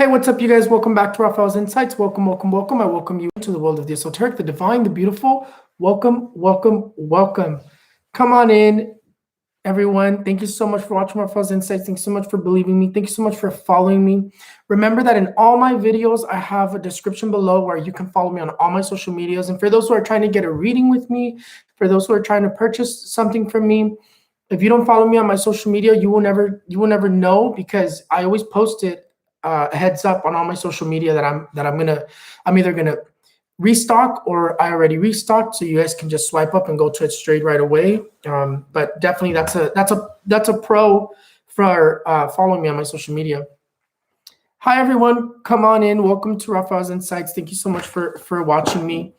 Hey, what's up, you guys? Welcome back to Raphael's Insights. Welcome. I welcome you to the world of the esoteric, the divine, the beautiful. Welcome. Come on in, everyone. Thank you so much for watching Raphael's Insights. Thanks so much for believing me. Thank you so much for following me. Remember that in all my videos, I have a description below where you can follow me on all my social medias. And for those who are trying to get a reading with me, for those who are trying to purchase something from me, if you don't follow me on my social media, you will never know, because I always post it a heads up on all my social media that I'm either gonna restock or I already restocked, so you guys can just swipe up and go to it straight right away. But definitely that's a pro for following me on my social media. Hi everyone, come on in. Welcome to Raphael's Insights. Thank you so much for watching me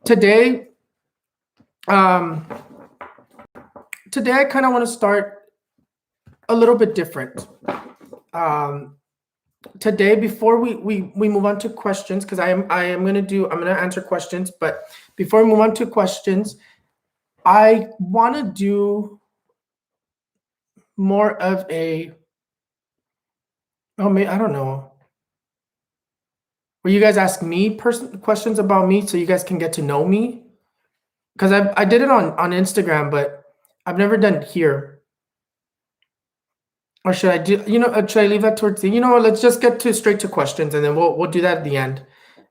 today. Today I kind of want to start a little bit different. Today, before we move on to questions, because I'm gonna answer questions, but before we move on to questions, I want to do more of a I don't know, where you guys ask me questions about me, so you guys can get to know me, because I did it on Instagram, but I've never done it here. Or should I do, should I leave that towards the, let's just get straight to questions, and then we'll do that at the end.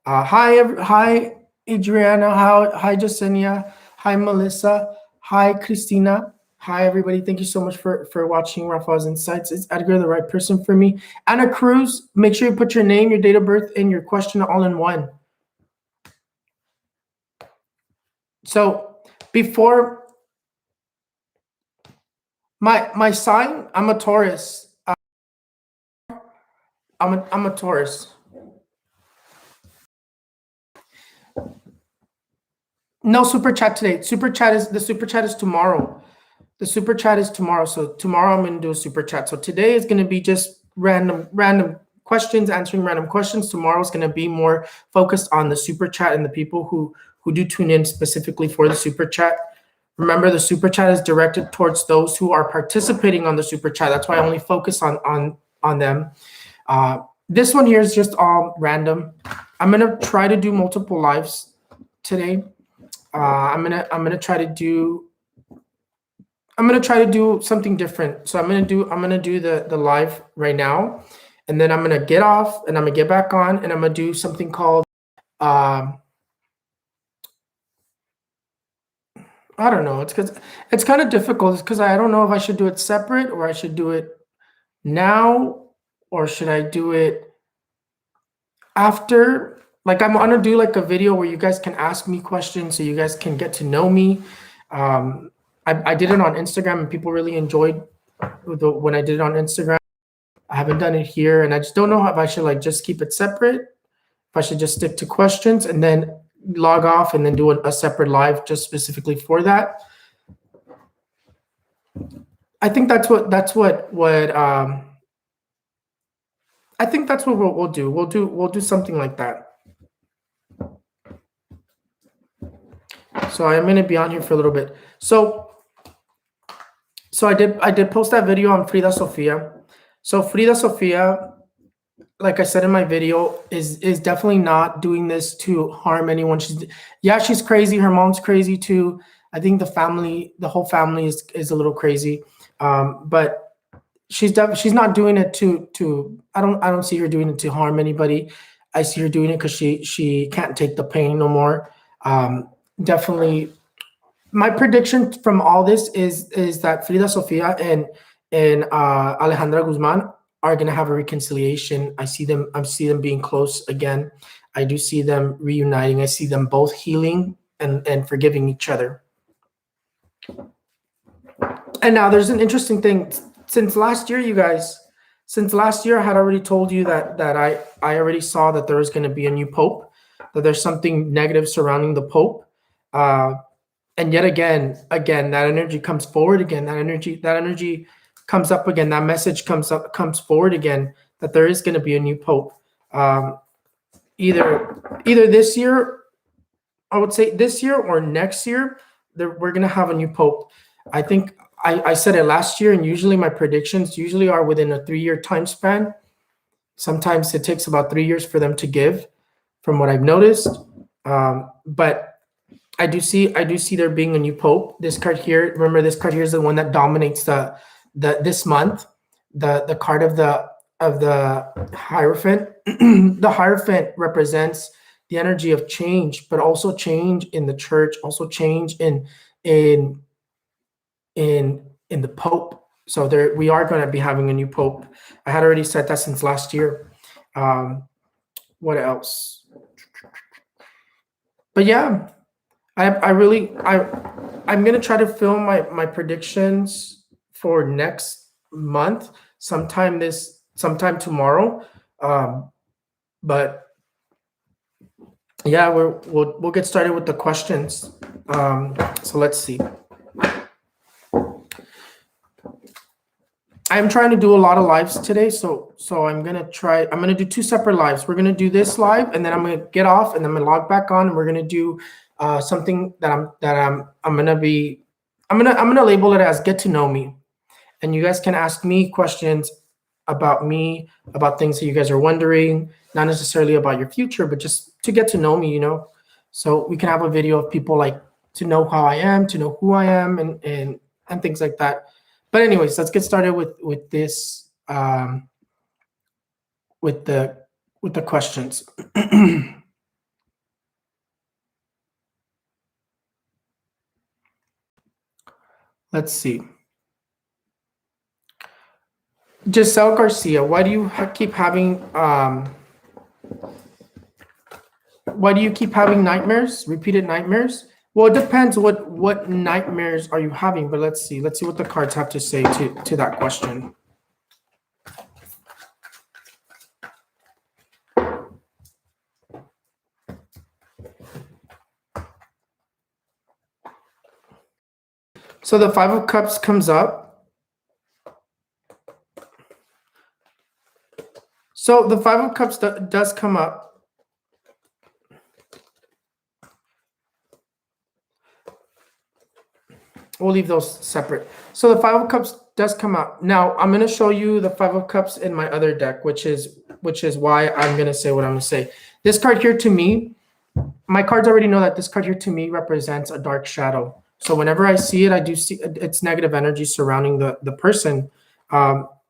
Hi Adriana, hi Jasenia, hi Melissa, hi Christina, hi everybody. Thank you so much for watching Raphael's Insights. Is Edgar the right person for me? Anna Cruz, make sure you put your name, your date of birth, and your question all in one. So before my sign, I'm a Taurus. I'm a Taurus. No super chat today. The super chat is tomorrow. The super chat is tomorrow. So tomorrow I'm gonna do a super chat. So today is gonna be just random questions, answering random questions. Tomorrow is gonna be more focused on the super chat and the people who do tune in specifically for the super chat. Remember, the super chat is directed towards those who are participating on the super chat. That's why I only focus on them. This one here is just all random. I'm gonna try to do multiple lives today. I'm gonna try to do something different. So I'm gonna do the live right now, and then I'm gonna get off and I'm gonna get back on, and I'm gonna do something called I don't know. It's because it's kind of difficult. It's because I don't know if I should do it separate or I should do it now, or should I do it after? Like, I'm gonna do like a video where you guys can ask me questions, so you guys can get to know me. I did it on Instagram and people really enjoyed when I did it on Instagram. I haven't done it here, and I just don't know if I should like just keep it separate, if I should just stick to questions and then log off and then do a separate live just specifically for that. I think that's what I think that's what we'll do. We'll do something like that. So I'm gonna be on here for a little bit. So I did post that video on Frida Sofia. So Frida Sofia, like I said in my video, is definitely not doing this to harm anyone. She's crazy. Her mom's crazy too. I think the whole family is a little crazy. But she's not doing it to I don't see her doing it to harm anybody. I see her doing it because she can't take the pain no more. Definitely, my prediction from all this is that Frida Sofia and Alejandra Guzman are gonna have a reconciliation. I see them being close again. I do see them reuniting. I see them both healing and forgiving each other. And now there's an interesting thing. Since last year, you guys, I had already told you that I already saw that there was going to be a new pope, that there's something negative surrounding the pope. And yet again, that energy comes forward again. That energy comes up again. That message comes forward again, that there is going to be a new pope. Either this year, I would say this year, or next year, we're going to have a new pope. I think I said it last year, and usually my predictions are within a 3-year time span. Sometimes it takes about 3 years for them to give, from what I've noticed. But I do see there being a new pope. This card here, remember, this card here is the one that dominates the this month. The card of the Hierophant. The Hierophant represents the energy of change, but also change in the church, also change in the pope. So there, we are going to be having a new pope. I had already said that since last year. What else? But yeah, I'm gonna try to film my predictions for next month, sometime tomorrow. But yeah, we'll get started with the questions. So let's see. I'm trying to do a lot of lives today, so I'm gonna do 2 separate lives. We're gonna do this live, and then I'm gonna get off, and then I'm gonna log back on, and we're gonna do something that I'm gonna label it as get to know me, and you guys can ask me questions about me, about things that you guys are wondering, not necessarily about your future, but just to get to know me, you know. So we can have a video of people like to know how I am, to know who I am, and things like that. But anyways, let's get started with this with the questions. Let's see. Giselle Garcia, why do you keep having nightmares, repeated nightmares? Well, it depends what nightmares are you having, but let's see what the cards have to say to that question. So the 5 of Cups comes up. So the 5 of Cups does come up. We'll leave those separate. So the 5 of Cups does come out. Now I'm going to show you the 5 of Cups in my other deck, which is why I'm going to say what I'm going to say. This card here, to me, my cards already know that this card here to me represents a dark shadow. So whenever I see it, I do see it's negative energy surrounding the person.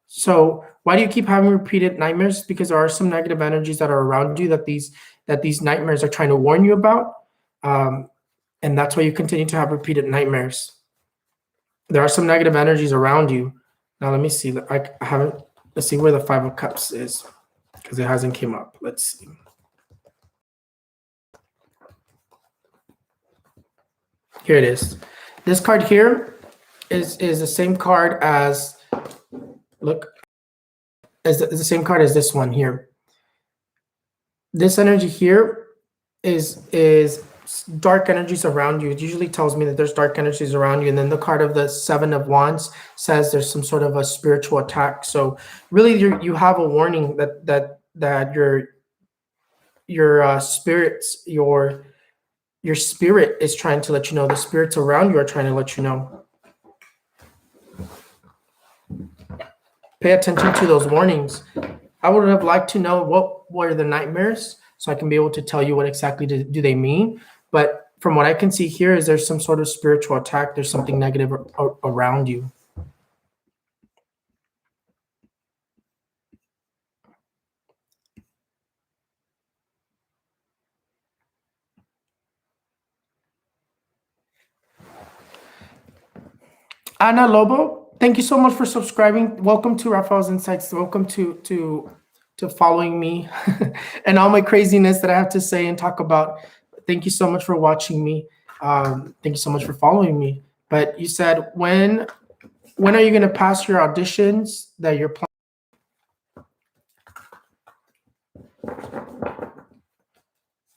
So why do you keep having repeated nightmares? Because there are some negative energies that are around you that these nightmares are trying to warn you about. And that's why you continue to have repeated nightmares. There are some negative energies around you. Now let me see. Let's see where the 5 of Cups is, because it hasn't came up. Let's see. Here it is. This card here is the same card as, look, is the same card as this one here. This energy here is dark energies around you. It usually tells me that there's dark energies around you. And then the card of the 7 of Wands says there's some sort of a spiritual attack. So really you have a warning that your spirits, your spirit is trying to let you know. The spirits around you are trying to let you know. Pay attention to those warnings. I would have liked to know what were the nightmares, so I can be able to tell you what exactly do they mean. But from what I can see here is there's some sort of spiritual attack. There's something negative around you. Ana Lobo, thank you so much for subscribing. Welcome to Raphaelsinsights. Welcome to following me and all my craziness that I have to say and talk about. Thank you so much for watching me. Thank you so much for following me. But you said, when are you going to pass your auditions that you're planning?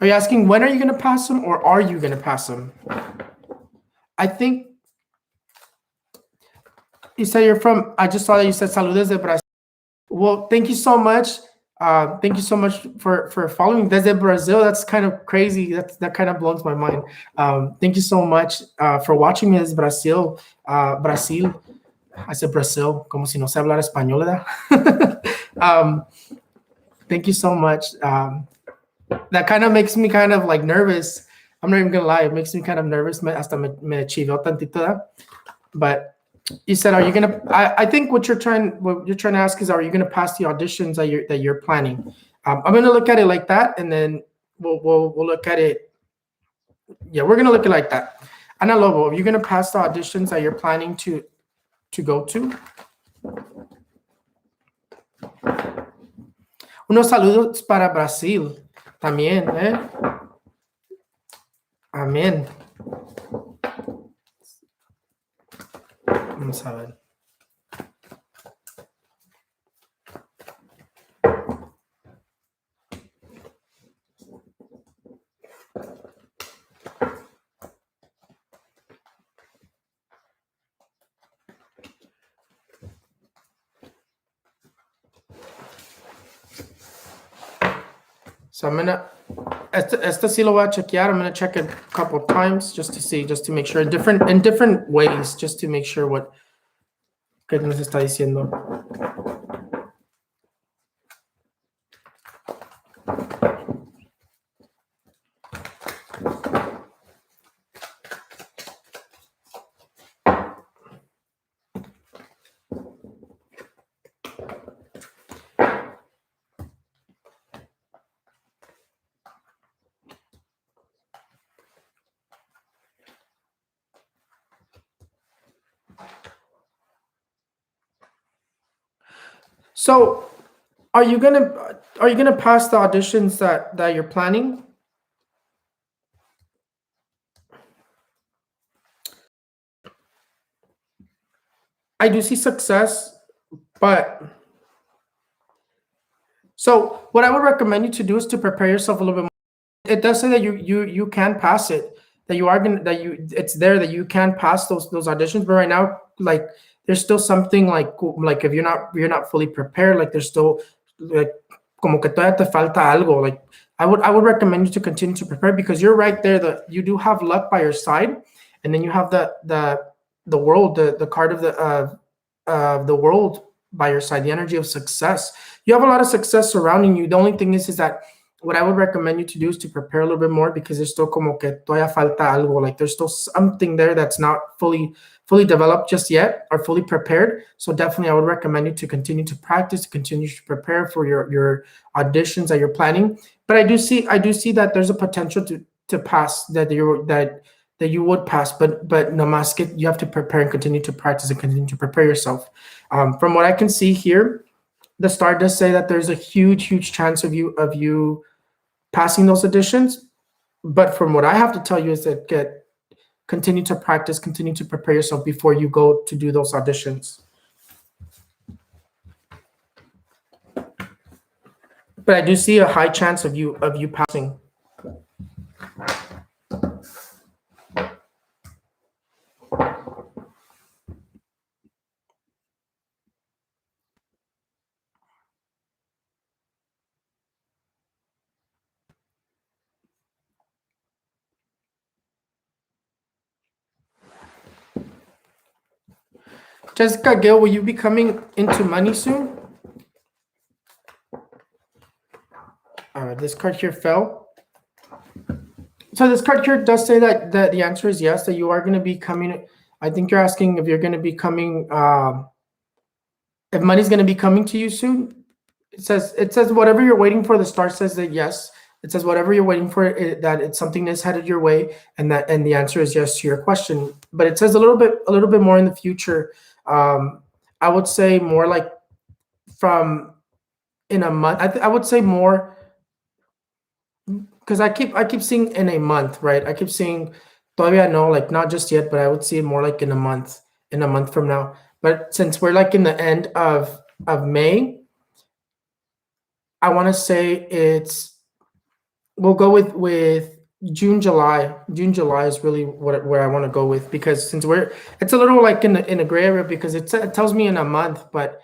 Are you asking when are you going to pass them, or are you going to pass them? I think you said you're from, I just saw that you said saludes de Brazil. Well, thank you so much. Thank you so much for following desde Brazil. That's kind of crazy. That kind of blows my mind. Thank you so much for watching me desde Brazil. Brasil. I said Brazil, como si no se hablara español, ¿verdad? Thank you so much. That kind of makes me kind of like nervous. I'm not even gonna lie, it makes me kind of nervous. Hasta me chivió tantito that. But you said, are you gonna? I think what you're trying to ask is, are you gonna pass the auditions that you're planning? I'm gonna look at it like that, and then we'll look at it. Yeah, we're gonna look at it like that. Ana Lobo, are you gonna pass the auditions that you're planning to go to? Unos saludos para Brasil también, ¿eh? Amén. Vamos a ver. So I'm gonna, esta sí lo voy a chequear. I'm gonna check it a couple of times just to see, just to make sure, in different ways, just to make sure what que nos está diciendo. So, are you gonna pass the auditions that you're planning? I do see success, but so what I would recommend you to do is to prepare yourself a little bit more. It does say that you can pass it, that you are gonna that you it's there that you can pass those auditions, but right now, like, there's still something like if you're not fully prepared, like there's still like como que todavía te falta algo. Like I would recommend you to continue to prepare, because you're right there, that you do have luck by your side, and then you have the world, the card of the world by your side, the energy of success. You have a lot of success surrounding you. The only thing is that what I would recommend you to do is to prepare a little bit more, because there's still como que todavía falta algo. Like there's still something there that's not fully developed just yet, or fully prepared. So definitely I would recommend you to continue to practice, to continue to prepare for your auditions that you're planning. But I do see that there's a potential to pass, that you would pass, but no más que you have to prepare and continue to practice and continue to prepare yourself. From what I can see here, the star does say that there's a huge chance of you passing those auditions. But from what I have to tell you is that continue to practice, continue to prepare yourself before you go to do those auditions. But I do see a high chance of you passing. Jessica Gill, will you be coming into money soon? This card here fell. So this card here does say that the answer is yes, that you are going to be coming. I think you're asking if you're going to be coming, if money's going to be coming to you soon. It says whatever you're waiting for. The star says that yes. It says whatever you're waiting for, that it's something that's headed your way, and the answer is yes to your question. But it says a little bit more in the future. I would say more like from in a month. I would say more, because I keep seeing in a month, right? I keep seeing todavía no, like not just yet, but I would see it more like in a month from now. But since we're like in the end of May, I want to say we'll go with June, July. June, July is really where I want to go with, because since it's a little like in a gray area, because it tells me in a month, but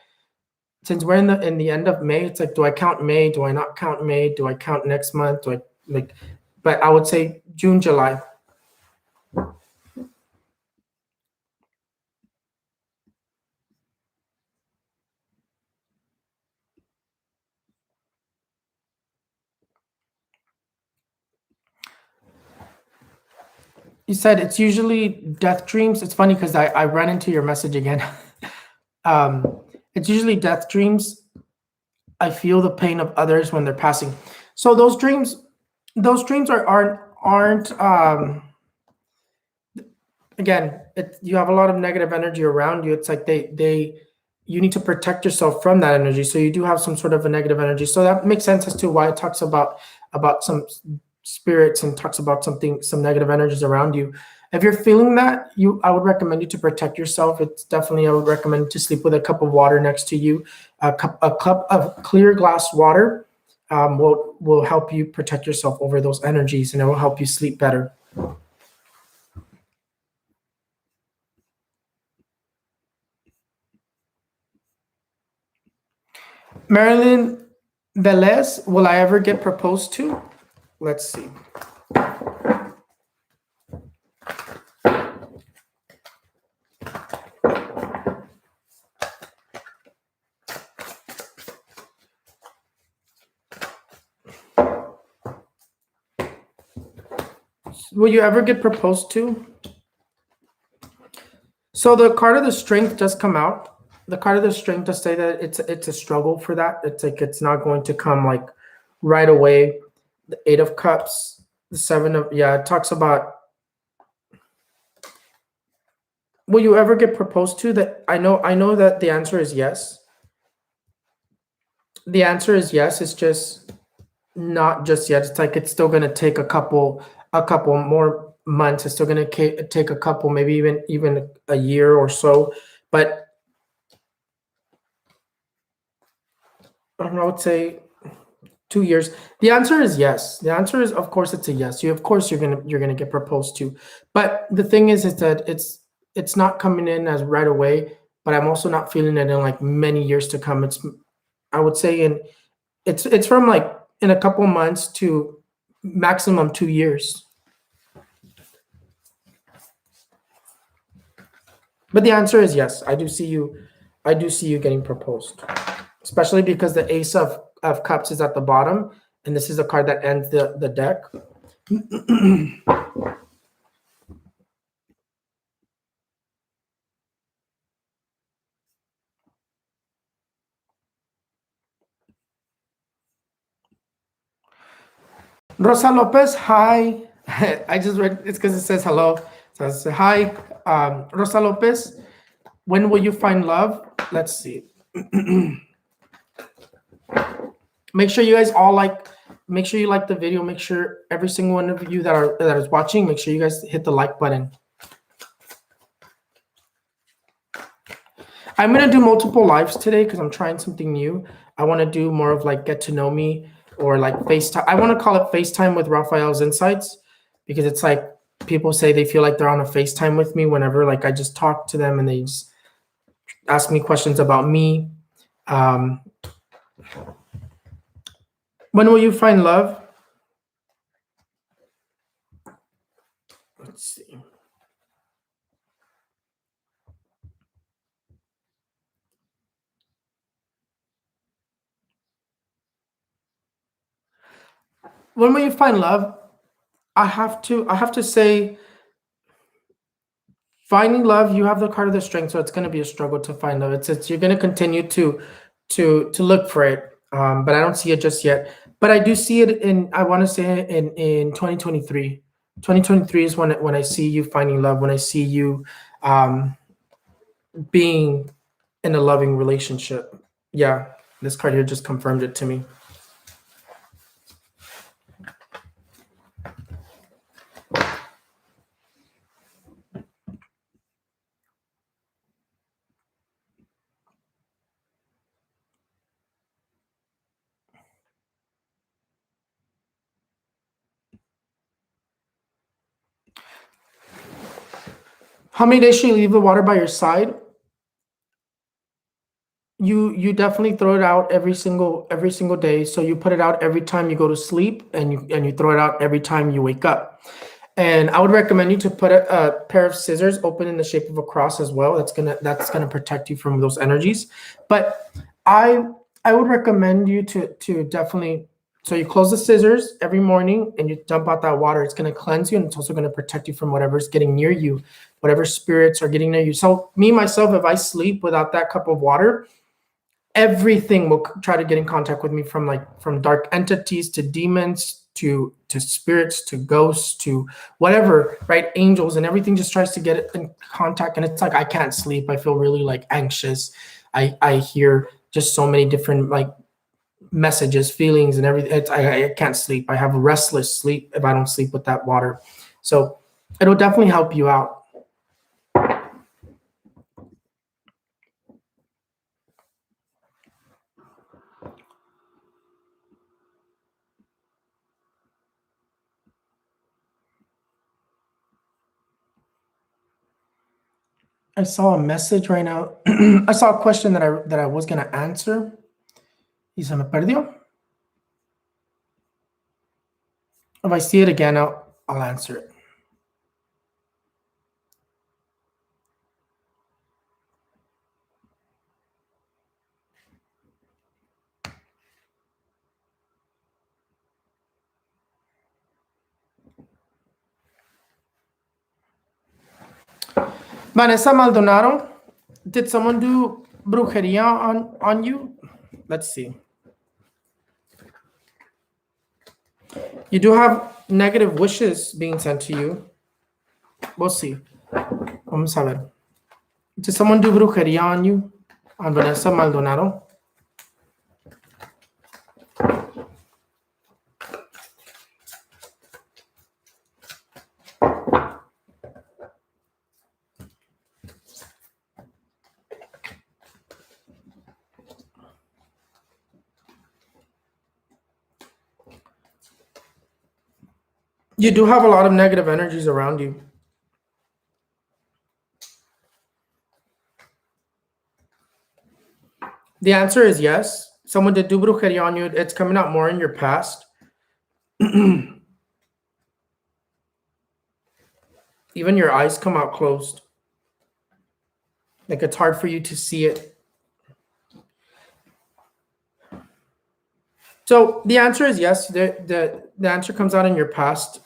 since we're in the end of May, it's like, do I count May? Do I not count May? Do I count next month? Do I like? But I would say June, July. You said it's usually death dreams. It's funny because I ran into your message again. It's usually death dreams. I feel the pain of others when they're passing. So those dreams aren't again, you have a lot of negative energy around you. It's like you need to protect yourself from that energy. So you do have some sort of a negative energy. So that makes sense as to why it talks about some spirits and talks about some negative energies around you. If you're feeling that, I would recommend you to protect yourself. It's definitely, I would recommend to sleep with a cup of water next to you. A cup of clear glass water will help you protect yourself over those energies, and it will help you sleep better. Marilyn Velez, will I ever get proposed to? Let's see. Will you ever get proposed to? So the card of the strength does come out. The card of the strength does say that it's a struggle for that. It's like it's not going to come like right away. The 8 of Cups, the 7 of, it talks about, will you ever get proposed to? That I know that the answer is yes. The answer is yes. It's just not just yet. It's like it's still going to take a couple more months. It's still going to take a couple, maybe even a year or so. But I would say 2 years. The answer is yes. The answer is, of course, it's a yes. Of course you're gonna get proposed to. But the thing is that it's not coming in as right away. But I'm also not feeling it in like many years to come. I would say it's from like in a couple months to maximum 2 years. But the answer is yes. I do see you getting proposed, especially because the Ace of Cups is at the bottom, and this is a card that ends the deck. Rosa Lopez, hi. I just read it's because it says hello. So I say hi, Rosa Lopez. When will you find love? Let's see. Make sure you guys all make sure you like the video. Make sure every single one of you that is watching, make sure you guys hit the like button. I'm gonna do multiple lives today because I'm trying something new. I want to do more of like get to know me or like FaceTime. I want to call it FaceTime with Raphaelsinsights because it's like people say they feel like they're on a FaceTime with me whenever like I just talk to them and they just ask me questions about me. When will you find love? Let's see. When will you find love? I have to say, finding love, you have the card of the strength, so it's going to be a struggle to find love. It's you're going to continue to look for it, but I don't see it just yet. But I do see it I want to say in 2023. 2023 is when I see you finding love, when I see you being in a loving relationship. Yeah, this card here just confirmed it to me. How many days should you leave the water by your side? You definitely throw it out every single day. So you put it out every time you go to sleep, and you throw it out every time you wake up. And I would recommend you to put a pair of scissors open in the shape of a cross as well. That's gonna protect you from those energies. But I would recommend you to definitely So you close the scissors every morning and you dump out that water. It's going to cleanse you, and it's also going to protect you from whatever's getting near you, whatever spirits are getting near you. So me, myself, if I sleep without that cup of water, everything will try to get in contact with me, from dark entities to demons to spirits to ghosts to whatever, right? Angels, and everything just tries to get in contact. And it's like I can't sleep. I feel really like anxious. I hear just so many different like messages, feelings, and everything. I can't sleep. I have a restless sleep if I don't sleep with that water. So it'll definitely help you out. I saw a message right now. I saw a question that I was gonna answer. Y se me perdió. If I see it again, I'll answer it. Vanessa Maldonado, did someone do brujeria on you? Let's see. You do have negative wishes being sent to you. We'll see. Vamos a ver. Did someone do brujeria on you? On Vanessa Maldonado? You do have a lot of negative energies around you. The answer is yes. Someone did do brujeria on you. It's coming out more in your past. Even your eyes come out closed. Like it's hard for you to see it. So the answer is yes. The answer comes out in your past.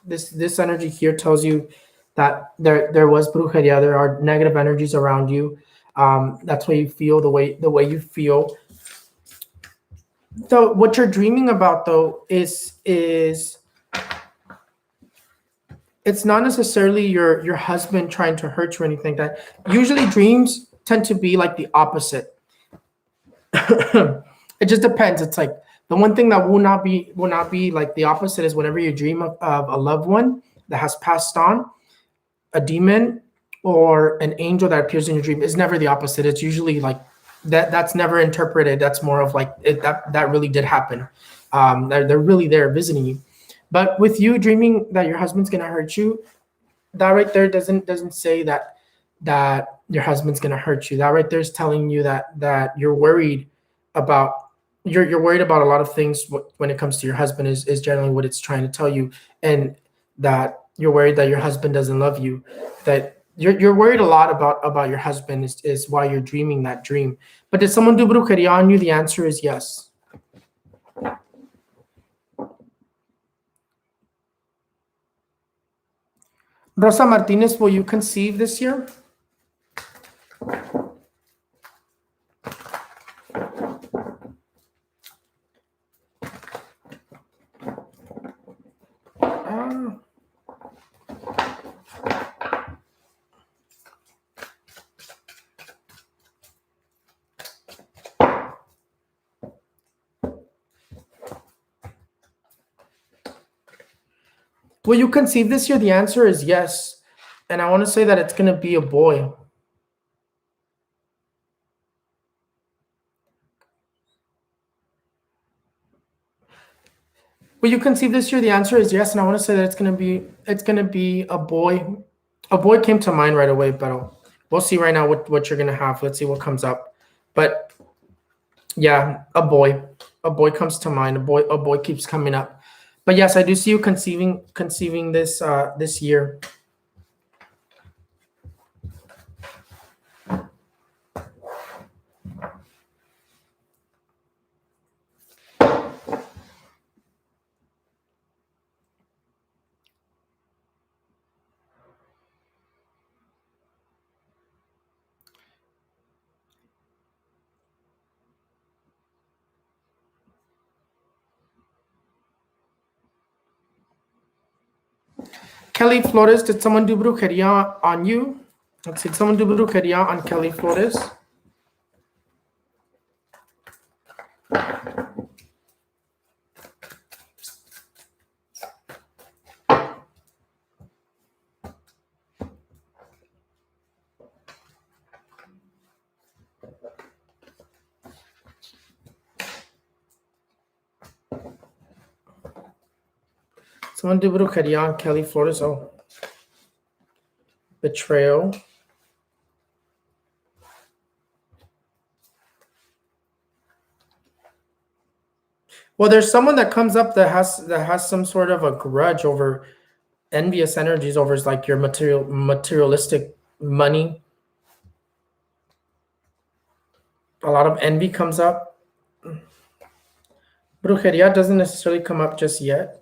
This energy here tells you that there was brujeria. There are negative energies around you. That's why you feel the way you feel. So what you're dreaming about though is it's not necessarily your husband trying to hurt you or anything like that. Usually dreams tend to be like the opposite. It just depends. It's like the one thing that will not be like the opposite is whenever you dream of a loved one that has passed on, a demon or an angel that appears in your dream is never the opposite. It's usually like that's never interpreted. That's more of like that really did happen. They're really there visiting you. But with you dreaming that your husband's gonna hurt you, that right there doesn't say that your husband's gonna hurt you. That right there is telling you that you're worried about you're worried about a lot of things when it comes to your husband is generally what it's trying to tell you, and that you're worried that your husband doesn't love you, that you're worried a lot about your husband is why you're dreaming that dream. But did someone do brujeria on you? The answer is yes. Rosa Martinez, will you conceive this year? Will you conceive this year? The answer is yes. And I want to say that it's going to be a boy. Will you conceive this year? The answer is yes, and I want to say that it's gonna be a boy. A boy came to mind right away, but we'll see right now what you're gonna have. Let's see what comes up. But yeah, a boy. A boy comes to mind. A boy keeps coming up. But yes, I do see you conceiving this this year. Kelly Flores, did someone do brujeria on you? Let's see, did someone do brujeria on Kelly Flores? Someone do brujeria on Kelly Flores. Oh, betrayal. Well, there's someone that comes up that has some sort of a grudge over envious energies over like your materialistic money. A lot of envy comes up. Brujeria doesn't necessarily come up just yet.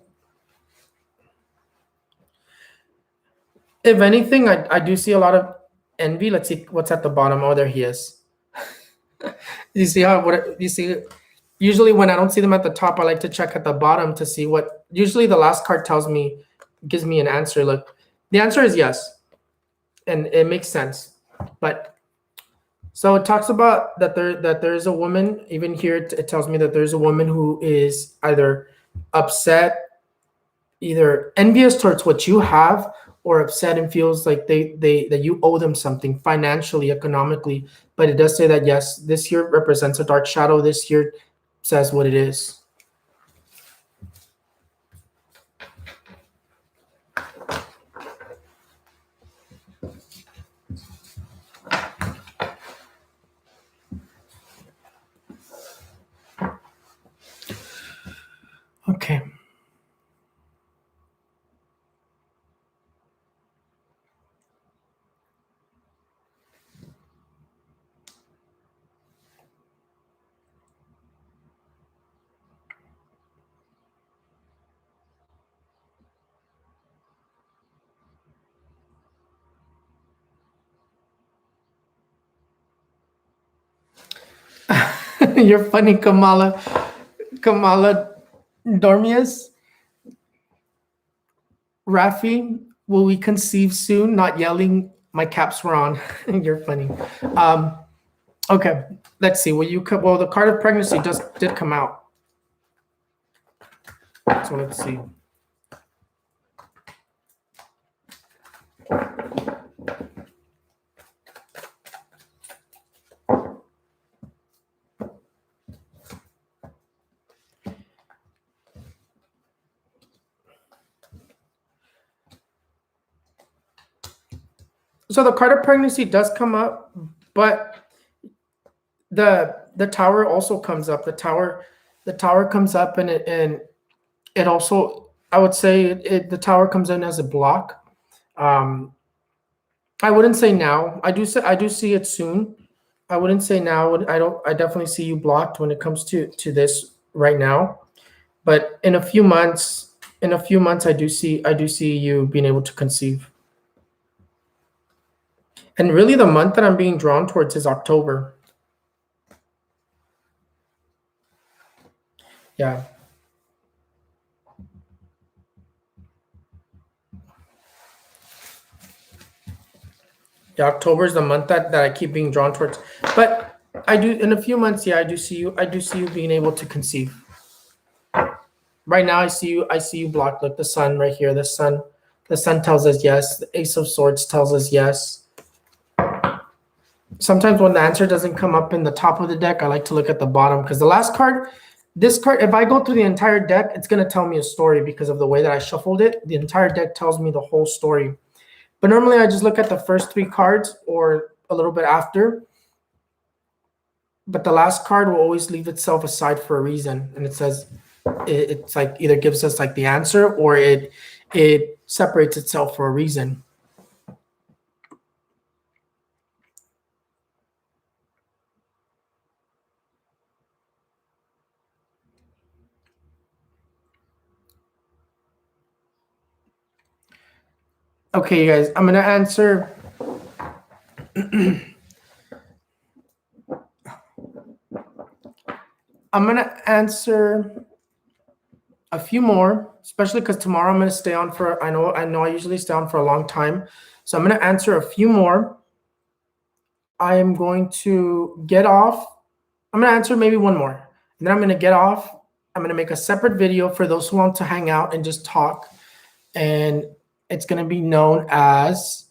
If anything, I do see a lot of envy. Let's see what's at the bottom. Oh, there he is. You see how what you see? Usually when I don't see them at the top, I like to check at the bottom to see what. Usually the last card tells me, gives me an answer. Look, the answer is yes, and it makes sense. But so it talks about that there is a woman. Even here, it tells me that there's a woman who is either upset, either envious towards what you have, or upset and feels like they that you owe them something financially, economically. But it does say that yes, this year represents a dark shadow. This year says what it is. Okay. You're funny, Kamala. Kamala Dormius. Rafi, will we conceive soon? Not yelling. My caps were on. You're funny. Okay, let's see. Well, the card of pregnancy did come out. So let's see. So the card of pregnancy does come up, but the tower also comes up. The tower comes up, and it also, I would say, the tower comes in as a block. I wouldn't say now. I do see it soon. I wouldn't say now. I definitely see you blocked when it comes to this right now. But in a few months, I do see you being able to conceive. And really, the month that I'm being drawn towards is October. Yeah. Yeah, October is the month that I keep being drawn towards. But I do, in a few months, yeah, I do see you being able to conceive. Right now, I see you blocked, like the sun right here. The sun tells us yes. The Ace of Swords tells us yes. Sometimes when the answer doesn't come up in the top of the deck, I like to look at the bottom, because the last card, this card, if I go through the entire deck, it's going to tell me a story because of the way that I shuffled it. The entire deck tells me the whole story. But normally I just look at the first 3 cards or a little bit after. But the last card will always leave itself aside for a reason. And it says, it's like either gives us like the answer, or it separates itself for a reason. Okay, you guys, I'm going to answer. I'm going to answer a few more, especially because tomorrow I'm going to stay on for, I know I usually stay on for a long time. So I'm going to answer a few more. I am going to get off. I'm going to answer maybe one more. And then I'm going to get off. I'm going to make a separate video for those who want to hang out and just talk. And it's going to be known as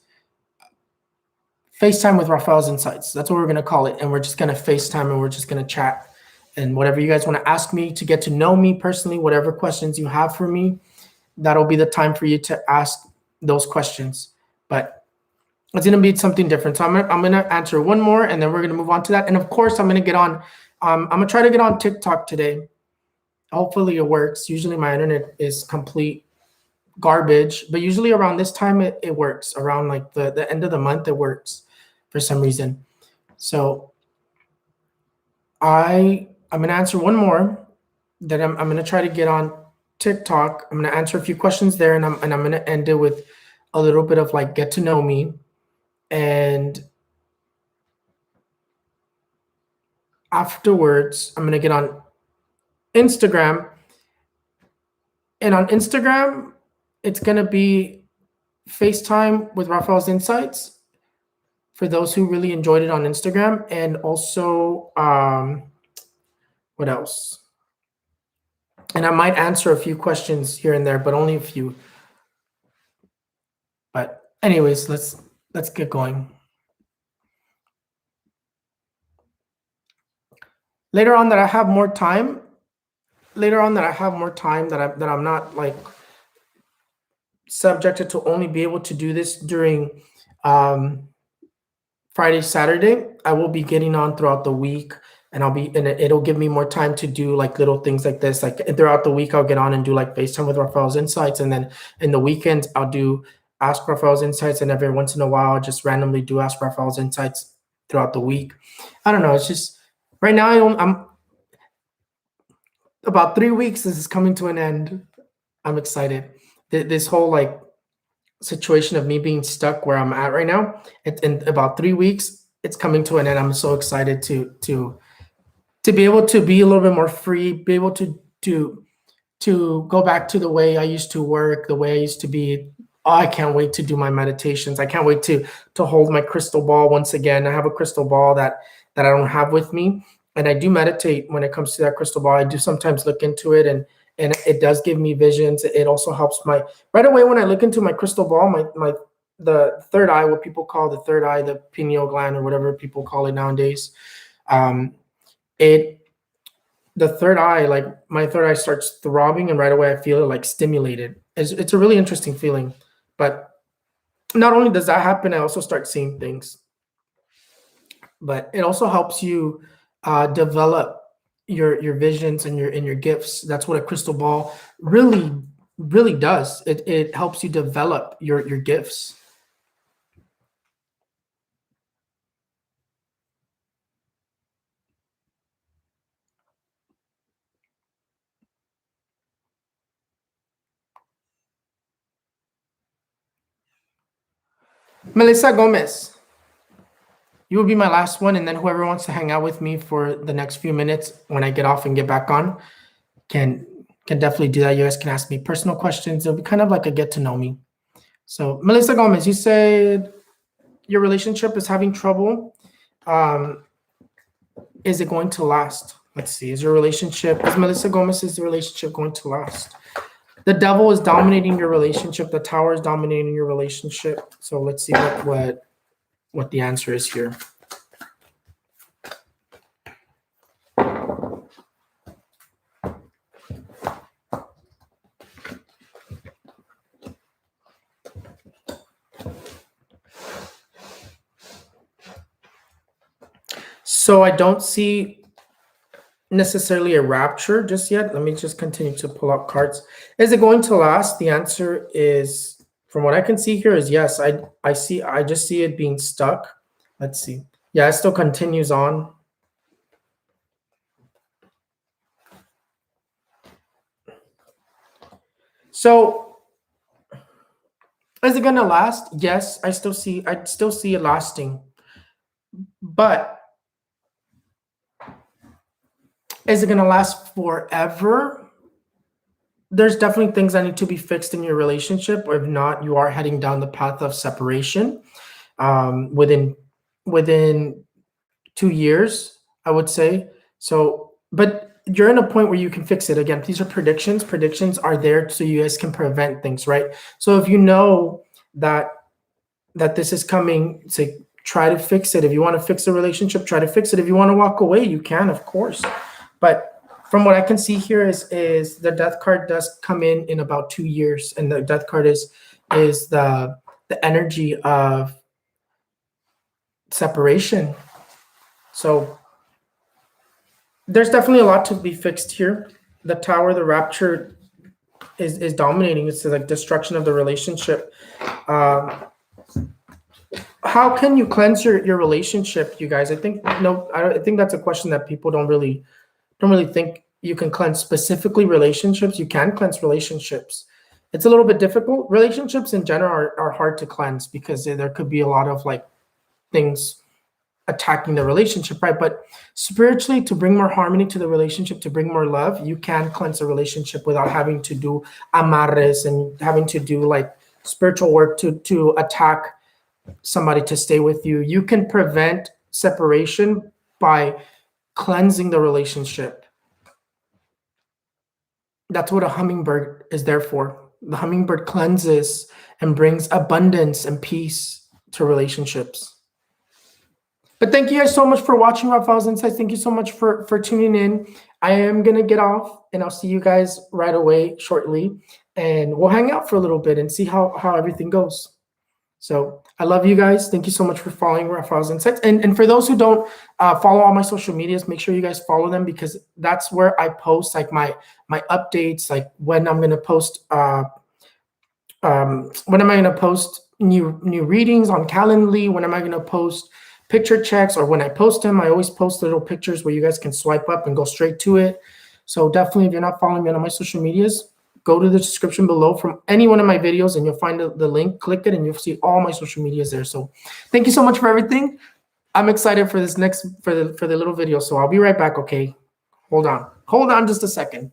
FaceTime with Raphael's Insights. That's what we're going to call it. And we're just going to FaceTime and we're just going to chat. And whatever you guys want to ask me to get to know me personally, whatever questions you have for me, that'll be the time for you to ask those questions. But it's going to be something different. So I'm going to answer one more and then we're going to move on to that. And of course, I'm going to get on, I'm going to try to get on TikTok today. Hopefully it works. Usually my internet is complete garbage, but usually around this time it works. Around like the end of the month, it works for some reason. So I'm going to answer one more. Then I'm going to try to get on TikTok. I'm going to answer a few questions there, and I'm going to end it with a little bit of like get to know me. And afterwards, I'm going to get on Instagram. And on Instagram, it's going to be FaceTime with Raphael's Insights for those who really enjoyed it on Instagram. And also, what else? And I might answer a few questions here and there, but only a few. But anyways, let's get going. Later on that I have more time, that I'm not like subjected to only be able to do this during Friday, Saturday, I will be getting on throughout the week, and it'll give me more time to do like little things like this. Like throughout the week, I'll get on and do like FaceTime with Raphael's Insights, and then in the weekends, I'll do Ask Raphael's Insights, and every once in a while, I'll just randomly do Ask Raphael's Insights throughout the week. I don't know. It's just right now I'm about 3 weeks. This is coming to an end. I'm excited. This whole like situation of me being stuck where I'm at right now, in about 3 weeks, it's coming to an end. I'm so excited to be able to be a little bit more free, be able to go back to the way I used to work, the way I used to be. Oh, I can't wait to do my meditations. I can't wait to hold my crystal ball once again. I have a crystal ball that I don't have with me, and I do meditate when it comes to that crystal ball. I do sometimes look into it, and it does give me visions. It also helps right away when I look into my crystal ball, the third eye, what people call the third eye, the pineal gland, or whatever people call it nowadays. The third eye, like my third eye starts throbbing, and right away I feel it like stimulated. It's a really interesting feeling. But not only does that happen, I also start seeing things. But it also helps you develop your visions and your gifts. That's what a crystal ball really does. It helps you develop your gifts. Melissa Gomez, you will be my last one, and then whoever wants to hang out with me for the next few minutes when I get off and get back on can definitely do that. You guys can ask me personal questions. It'll be kind of like a get to know me. So Melissa Gomez, you said your relationship is having trouble. Is it going to last? Let's see. Is Melissa Gomez's relationship going to last? The devil is dominating your relationship. The tower is dominating your relationship. So let's see what the answer is here. So I don't see necessarily a rapture just yet. Let me just continue to pull up cards. Is it going to last? The answer is, from what I can see here, is yes. I just see it being stuck. Let's see. Yeah, it still continues on. So is it gonna last? Yes, I still see it lasting. But is it gonna last forever? there's definitely things that need to be fixed in your relationship, or if not, you are heading down the path of separation within 2 years, I would say. So, but you're in a point where you can fix it. Again, these are predictions. Predictions are there so you guys can prevent things, right? So if you know that this is coming, say, try to fix it. If you want to fix the relationship, try to fix it. If you want to walk away, you can, of course. But from what I can see here is the death card does come in about 2 years, and the death card is the energy of separation. So there's definitely a lot to be fixed here. The Tower, the Rapture is dominating. It's like destruction of the relationship. How can you cleanse your relationship, you guys? I think I think that's a question that people don't really think you can cleanse specifically relationships. You can cleanse relationships. It's a little bit difficult. Relationships in general are hard to cleanse because there could be a lot of like things attacking the relationship, right? But spiritually, to bring more harmony to the relationship, to bring more love, you can cleanse a relationship without having to do amarres and having to do like spiritual work to attack somebody to stay with you. You can prevent separation by cleansing the relationship. That's what a hummingbird is there for. The hummingbird cleanses and brings abundance and peace to relationships. But thank you guys so much for watching Raphael's Insights. Thank you so much for tuning in. I am going to get off, and I'll see you guys right away shortly. And we'll hang out for a little bit and see how everything goes. So I love you guys. Thank you so much for following Raphael's Insights. And for those who don't follow all my social medias, make sure you guys follow them, because that's where I post like my updates, like when I'm going to post, when am I going to post new readings on Calendly? When am I going to post picture checks? Or when I post them, I always post little pictures where you guys can swipe up and go straight to it. So definitely, if you're not following me on my social medias, go to the description below from any one of my videos and you'll find the link. Click it and you'll see all my social medias there. So thank you so much for everything. I'm excited for this next for the little video. So I'll be right back. Okay, hold on just a second.